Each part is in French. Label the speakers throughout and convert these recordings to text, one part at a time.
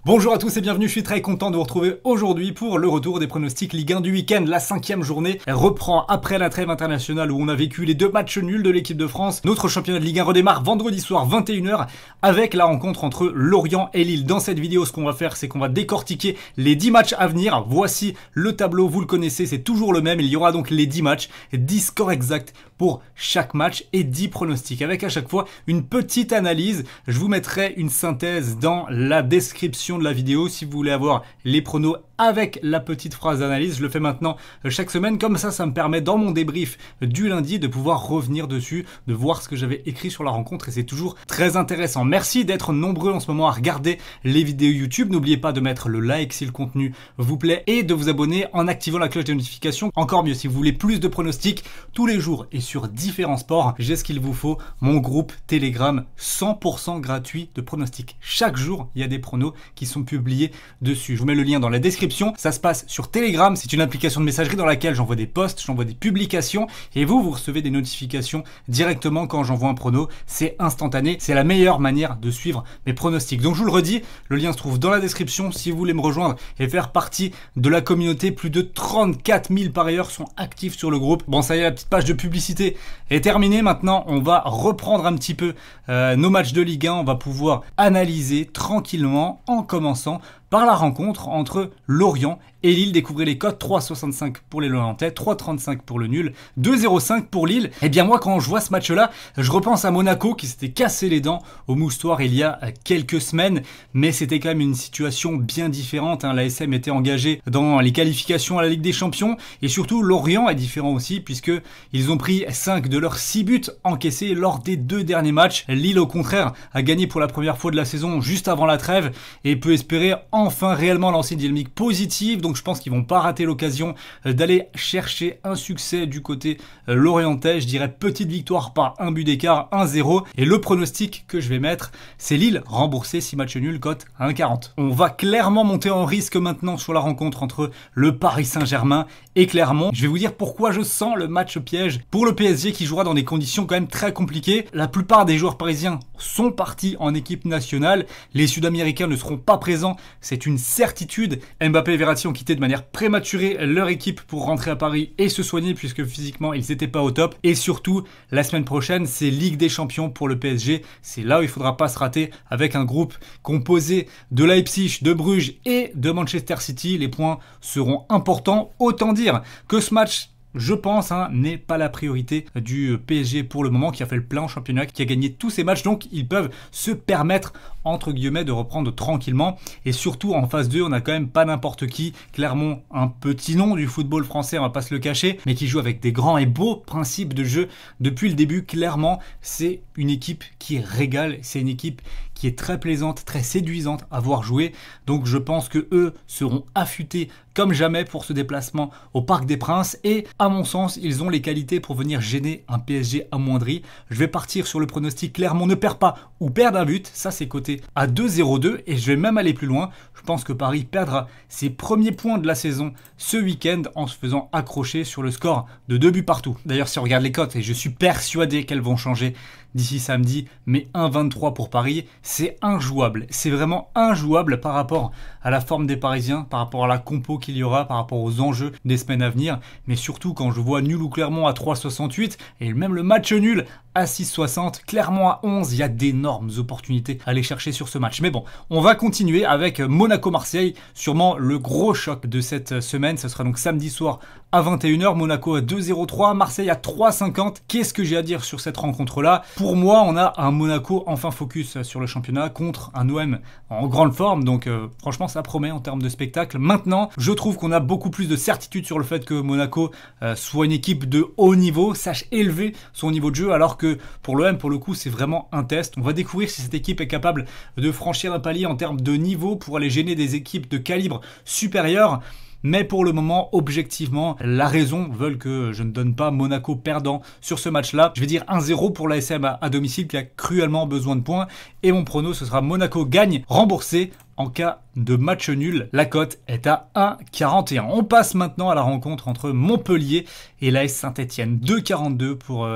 Speaker 1: Bonjour à tous et bienvenue, je suis très content de vous retrouver aujourd'hui pour le retour des pronostics Ligue 1 du week-end. La 5e journée reprend après la trêve internationale où on a vécu les 2 matchs nuls de l'équipe de France. Notre championnat de Ligue 1 redémarre vendredi soir 21h avec la rencontre entre Lorient et Lille. Dans cette vidéo, ce qu'on va faire, c'est qu'on va décortiquer les 10 matchs à venir. Voici le tableau, vous le connaissez, c'est toujours le même. Il y aura donc les 10 matchs, 10 scores exacts pour chaque match et 10 pronostics avec à chaque fois une petite analyse. Je vous mettrai une synthèse dans la description de la vidéo si vous voulez avoir les pronos avec la petite phrase d'analyse. Je le fais maintenant chaque semaine, comme ça me permet dans mon débrief du lundi de pouvoir revenir dessus, de voir ce que j'avais écrit sur la rencontre et c'est toujours très intéressant. Merci d'être nombreux en ce moment à regarder les vidéos YouTube. N'oubliez pas de mettre le like si le contenu vous plaît et de vous abonner en activant la cloche de notification. Encore mieux, si vous voulez plus de pronostics tous les jours et sur différents sports, j'ai ce qu'il vous faut, mon groupe Telegram 100% gratuit de pronostics. Chaque jour, il y a des pronos qui sont publiés dessus. Je vous mets le lien dans la description. Ça se passe sur Telegram, c'est une application de messagerie dans laquelle j'envoie des posts, j'envoie des publications et vous recevez des notifications directement quand j'envoie un prono. C'est instantané, c'est la meilleure manière de suivre mes pronostics. Donc je vous le redis, le lien se trouve dans la description si vous voulez me rejoindre et faire partie de la communauté. Plus de 34 000 parieurs sont actifs sur le groupe. Bon, ça y est, la petite page de publicité est terminée. Maintenant, on va reprendre un petit peu nos matchs de Ligue 1. On va pouvoir analyser tranquillement en commençant par la rencontre entre Lorient et Lille. Découvrez les cotes: 3,65 pour les Lorientais, 3,35 pour le nul, 2,05 pour Lille. Et bien moi, quand je vois ce match-là, je repense à Monaco qui s'était cassé les dents au moustoir il y a quelques semaines, mais c'était quand même une situation bien différente. L'ASM était engagé dans les qualifications à la Ligue des Champions et surtout Lorient est différent aussi puisque ils ont pris 5 de leurs 6 buts encaissés lors des 2 derniers matchs. Lille au contraire a gagné pour la première fois de la saison juste avant la trêve et peut espérer enfin réellement lancer une dynamique positive. Donc je pense qu'ils vont pas rater l'occasion d'aller chercher un succès du côté lorientais. Je dirais petite victoire par un but d'écart, 1-0. Et le pronostic que je vais mettre, c'est Lille remboursé 6 matchs nuls, cote à 1,40. On va clairement monter en risque maintenant sur la rencontre entre le Paris Saint-Germain et Clermont. Je vais vous dire pourquoi je sens le match piège pour le PSG qui jouera dans des conditions quand même très compliquées. La plupart des joueurs parisiens sont partis en équipe nationale. Les Sud-Américains ne seront pas présents. C'est une certitude. Mbappé et Verratti ont quitté de manière prématurée leur équipe pour rentrer à Paris et se soigner puisque physiquement ils n'étaient pas au top. Et surtout, la semaine prochaine, c'est Ligue des Champions pour le PSG. C'est là où il ne faudra pas se rater avec un groupe composé de Leipzig, de Bruges et de Manchester City. Les points seront importants. Autant dire que ce match, je pense, n'est pas la priorité du PSG pour le moment, qui a fait le plein en championnat, qui a gagné tous ses matchs, donc ils peuvent se permettre, entre guillemets, de reprendre tranquillement. Et surtout, en phase 2, on n'a quand même pas n'importe qui. Clermont, un petit nom du football français, on va pas se le cacher, mais qui joue avec des grands et beaux principes de jeu depuis le début. Clairement, c'est une équipe qui régale, c'est une équipe qui est très plaisante, très séduisante à voir jouer. Donc je pense que eux seront affûtés comme jamais pour ce déplacement au Parc des Princes. Et à mon sens, ils ont les qualités pour venir gêner un PSG amoindri. Je vais partir sur le pronostic Clermont ne perd pas ou perd un but. Ça, c'est coté à 2,02 et je vais même aller plus loin. Je pense que Paris perdra ses premiers points de la saison ce week-end en se faisant accrocher sur le score de 2 buts partout. D'ailleurs, si on regarde les cotes, et je suis persuadé qu'elles vont changer d'ici samedi, mais 1,23 pour Paris, c'est injouable. C'est vraiment injouable par rapport à la forme des Parisiens, par rapport à la compo qu'il y aura, par rapport aux enjeux des semaines à venir, mais surtout quand je vois nul ou Clermont à 3,68 et même le match nul à 6,60, Clermont à 11, il y a d'énormes opportunités à aller chercher sur ce match. Mais bon, on va continuer avec Monaco-Marseille, sûrement le gros choc de cette semaine. Ce sera donc samedi soir à 21h, Monaco à 2,03, Marseille à 3,50. Qu'est-ce que j'ai à dire sur cette rencontre-là? Pour moi, on a un Monaco enfin focus sur le championnat contre un OM en grande forme, donc franchement ça promet en termes de spectacle. Maintenant, je trouve qu'on a beaucoup plus de certitude sur le fait que Monaco soit une équipe de haut niveau, sache élever son niveau de jeu, alors que pour l'OM, pour le coup, c'est vraiment un test. On va découvrir si cette équipe est capable de franchir un palier en termes de niveau pour aller gêner des équipes de calibre supérieur. Mais pour le moment, objectivement, la raison veut que je ne donne pas Monaco perdant sur ce match-là. Je vais dire 1-0 pour l'ASM à domicile qui a cruellement besoin de points. Et mon prono, ce sera Monaco gagne remboursé en cas de match nul. La cote est à 1,41. On passe maintenant à la rencontre entre Montpellier et l'AS Saint-Etienne. 2,42 pour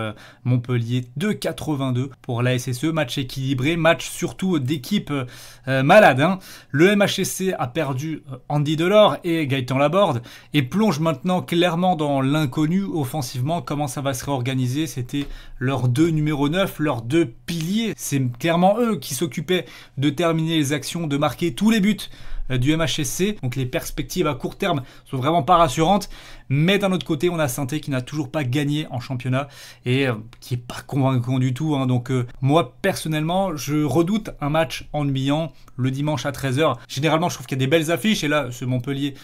Speaker 1: Montpellier, 2,82 pour la SSE. Match équilibré, match surtout d'équipe malade. Le MHSC a perdu Andy Delors et Gaëtan Laborde et plonge maintenant clairement dans l'inconnu offensivement. Comment ça va se réorganiser? C'était leurs deux numéro 9, leurs deux piliers. C'est clairement eux qui s'occupaient de terminer les actions, de marquer tous les buts du MHSC. Donc les perspectives à court terme sont vraiment pas rassurantes. Mais d'un autre côté, on a Saint-Étienne qui n'a toujours pas gagné en championnat et qui est pas convaincant du tout. Donc moi, personnellement, je redoute un match ennuyant le dimanche à 13h. Généralement, je trouve qu'il y a des belles affiches. Et là, ce Montpellier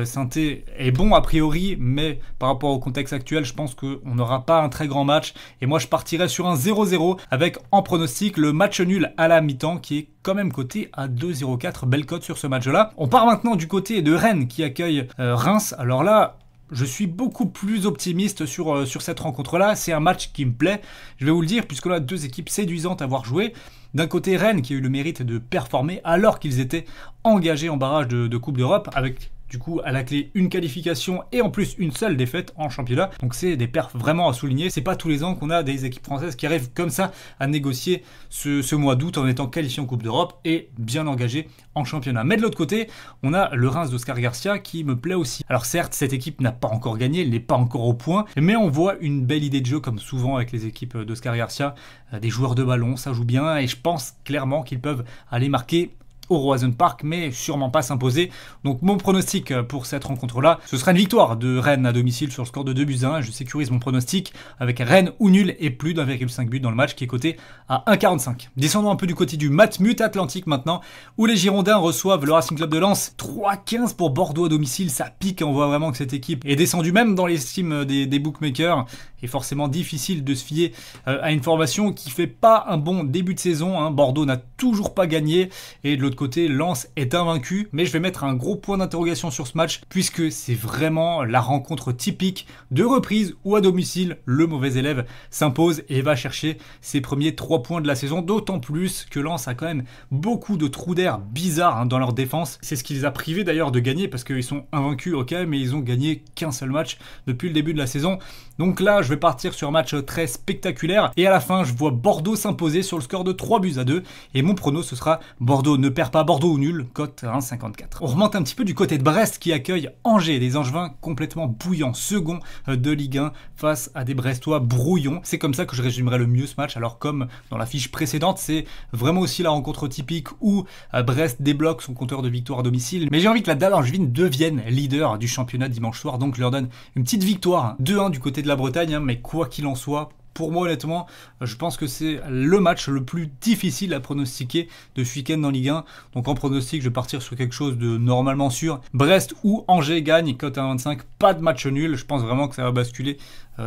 Speaker 1: Saint-Étienne est bon a priori. Mais par rapport au contexte actuel, je pense qu'on n'aura pas un très grand match. Et moi, je partirais sur un 0-0 avec en pronostic le match nul à la mi-temps qui est quand même coté à 2,04. Belle cote sur ce match-là. On part maintenant du côté de Rennes qui accueille Reims. Alors là, je suis beaucoup plus optimiste sur cette rencontre-là. C'est un match qui me plaît, je vais vous le dire, puisque là, deux équipes séduisantes à voir jouer. D'un côté, Rennes qui a eu le mérite de performer alors qu'ils étaient engagés en barrage de Coupe d'Europe avec du coup à la clé une qualification et en plus une seule défaite en championnat. Donc c'est des perfs vraiment à souligner. C'est pas tous les ans qu'on a des équipes françaises qui arrivent comme ça à négocier ce mois d'août en étant qualifié en Coupe d'Europe et bien engagé en championnat. Mais de l'autre côté, on a le Reims d'Oscar Garcia qui me plaît aussi. Alors certes, cette équipe n'a pas encore gagné, elle n'est pas encore au point, mais on voit une belle idée de jeu comme souvent avec les équipes d'Oscar Garcia. Des joueurs de ballon, ça joue bien et je pense clairement qu'ils peuvent aller marquer au Roazhon Park, mais sûrement pas s'imposer. Donc mon pronostic pour cette rencontre-là, ce sera une victoire de Rennes à domicile sur le score de 2-1. Je sécurise mon pronostic avec Rennes ou nul et plus d'1,5 but dans le match qui est coté à 1,45. Descendons un peu du côté du Matmut Atlantique maintenant, où les Girondins reçoivent le Racing Club de Lens. 3,15 pour Bordeaux à domicile, ça pique. On voit vraiment que cette équipe est descendue même dans l'estime des bookmakers. Et forcément difficile de se fier à une formation qui fait pas un bon début de saison. Bordeaux n'a toujours pas gagné et de l'autre côté, Lens est invaincu. Mais je vais mettre un gros point d'interrogation sur ce match puisque c'est vraiment la rencontre typique de reprise où à domicile, le mauvais élève s'impose et va chercher ses premiers 3 points de la saison. D'autant plus que Lens a quand même beaucoup de trous d'air bizarres dans leur défense. C'est ce qui les a privés d'ailleurs de gagner parce qu'ils sont invaincus, ok, mais ils ont gagné qu'un seul match depuis le début de la saison. Donc là, je vais partir sur un match très spectaculaire et à la fin, je vois Bordeaux s'imposer sur le score de 3-2 et mon prono, ce sera Bordeaux ne perd pas, Bordeaux ou nul, cote 1,54. On remonte un petit peu du côté de Brest qui accueille Angers, des Angevins complètement bouillants, second de Ligue 1 face à des Brestois brouillons. C'est comme ça que je résumerai le mieux ce match. Alors comme dans la fiche précédente, c'est vraiment aussi la rencontre typique où Brest débloque son compteur de victoire à domicile. Mais j'ai envie que la Dalle Angevine devienne leader du championnat dimanche soir, donc je leur donne une petite victoire 2-1 du côté de la Bretagne, mais quoi qu'il en soit, pour moi honnêtement, je pense que c'est le match le plus difficile à pronostiquer de ce week-end en Ligue 1. Donc en pronostic, je vais partir sur quelque chose de normalement sûr. Brest ou Angers gagne, cote à 25, pas de match nul. Je pense vraiment que ça va basculer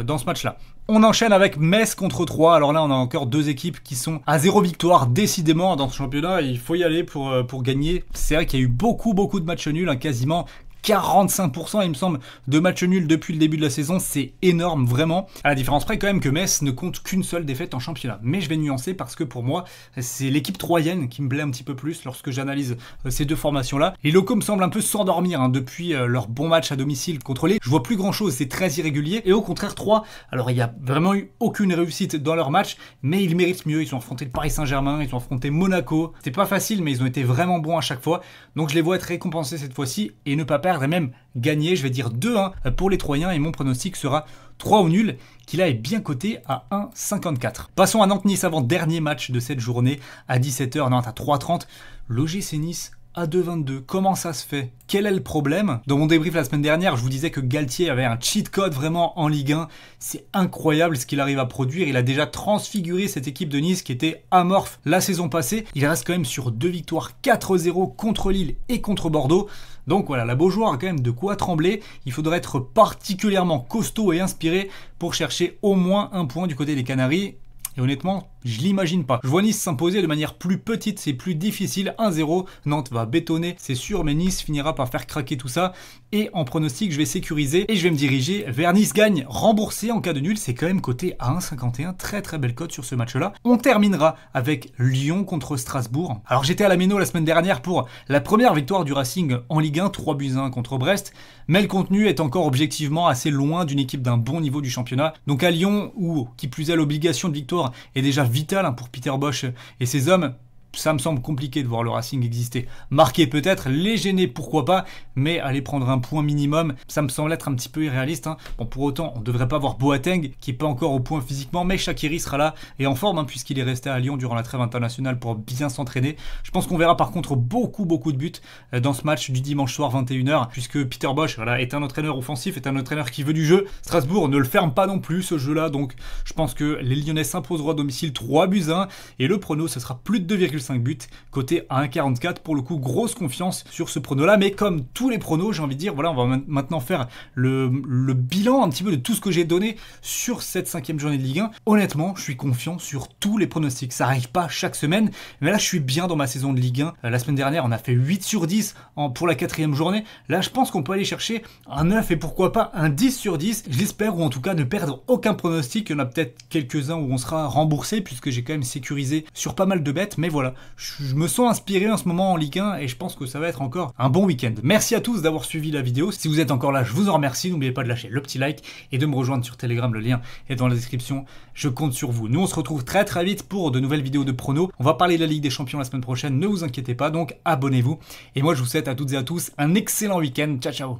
Speaker 1: dans ce match-là. On enchaîne avec Metz contre Troyes. Alors là, on a encore deux équipes qui sont à 0 victoire. Décidément, dans ce championnat, il faut y aller pour gagner. C'est vrai qu'il y a eu beaucoup de matchs nuls, quasiment 45% il me semble de matchs nuls depuis le début de la saison, c'est énorme vraiment. À la différence près quand même que Metz ne compte qu'une seule défaite en championnat. Mais je vais nuancer parce que pour moi, c'est l'équipe troyenne qui me plaît un petit peu plus lorsque j'analyse ces deux formations-là. Les locaux me semblent un peu s'endormir depuis leur bon match à domicile contre les. Je vois plus grand-chose, c'est très irrégulier. Et au contraire, Troyes, alors il n'y a vraiment eu aucune réussite dans leur match, mais ils méritent mieux. Ils ont affronté le Paris Saint-Germain, ils ont affronté Monaco. C'était pas facile, mais ils ont été vraiment bons à chaque fois. Donc je les vois être récompensés cette fois-ci et ne pas perdre et même gagner. Je vais dire 2-1 pour les Troyens et mon pronostic sera 3 au nul, qui là est bien coté à 1,54. Passons à Nantes-Nice avant dernier match de cette journée à 17h. Nantes à 3,30. L'OGC Nice à 2,22. Comment ça se fait? Quel est le problème? Dans mon débrief la semaine dernière, je vous disais que Galtier avait un cheat code vraiment en Ligue 1. C'est incroyable ce qu'il arrive à produire. Il a déjà transfiguré cette équipe de Nice qui était amorphe la saison passée. Il reste quand même sur 2 victoires 4-0 contre Lille et contre Bordeaux. Donc voilà, la Beaujoire a quand même de quoi trembler. Il faudrait être particulièrement costaud et inspiré pour chercher au moins un point du côté des Canaries. Et honnêtement, je l'imagine pas. Je vois Nice s'imposer de manière plus petite, c'est plus difficile, 1-0. Nantes va bétonner, c'est sûr, mais Nice finira par faire craquer tout ça. Et en pronostic, je vais sécuriser et je vais me diriger vers Nice gagne remboursé en cas de nul. C'est quand même coté à 1,51. Très très belle cote sur ce match-là. On terminera avec Lyon contre Strasbourg. Alors j'étais à la Méno la semaine dernière pour la première victoire du Racing en Ligue 1, 3-1 contre Brest. Mais le contenu est encore objectivement assez loin d'une équipe d'un bon niveau du championnat. Donc à Lyon, où qui plus est l'obligation de victoire est déjà vitale pour Peter Bosz et ses hommes, ça me semble compliqué de voir le Racing exister. Marquer peut-être, les gêner pourquoi pas, mais aller prendre un point minimum, ça me semble être un petit peu irréaliste. Bon, pour autant, on ne devrait pas voir Boateng, qui n'est pas encore au point physiquement, mais Shaqiri sera là et en forme, puisqu'il est resté à Lyon durant la trêve internationale pour bien s'entraîner. Je pense qu'on verra par contre beaucoup de buts dans ce match du dimanche soir 21h, puisque Peter Bosz est un entraîneur offensif, est un entraîneur qui veut du jeu. Strasbourg ne le ferme pas non plus, ce jeu-là, donc je pense que les Lyonnais s'imposeront à domicile 3-1, et le prono, ce sera plus de 2,5 buts, côté à 1,44. Pour le coup, grosse confiance sur ce prono là, mais comme tous les pronos, j'ai envie de dire, voilà, on va maintenant faire le bilan un petit peu de tout ce que j'ai donné sur cette 5e journée de Ligue 1. Honnêtement, je suis confiant sur tous les pronostics. Ça arrive pas chaque semaine, mais là je suis bien dans ma saison de Ligue 1. La semaine dernière, on a fait 8 sur 10 pour la 4e journée. Là, je pense qu'on peut aller chercher un 9 et pourquoi pas un 10 sur 10. Je l'espère, ou en tout cas ne perdre aucun pronostic. Il y en a peut-être quelques-uns où on sera remboursé, puisque j'ai quand même sécurisé sur pas mal de bêtes, mais voilà. Je me sens inspiré en ce moment en Ligue 1 et je pense que ça va être encore un bon week-end. Merci à tous d'avoir suivi la vidéo. Si vous êtes encore là, je vous en remercie. N'oubliez pas de lâcher le petit like et de me rejoindre sur Telegram. Le lien est dans la description. Je compte sur vous. Nous, on se retrouve très vite pour de nouvelles vidéos de pronos. On va parler de la Ligue des Champions la semaine prochaine. Ne vous inquiétez pas, donc abonnez-vous. Et moi, je vous souhaite à toutes et à tous un excellent week-end. Ciao, ciao.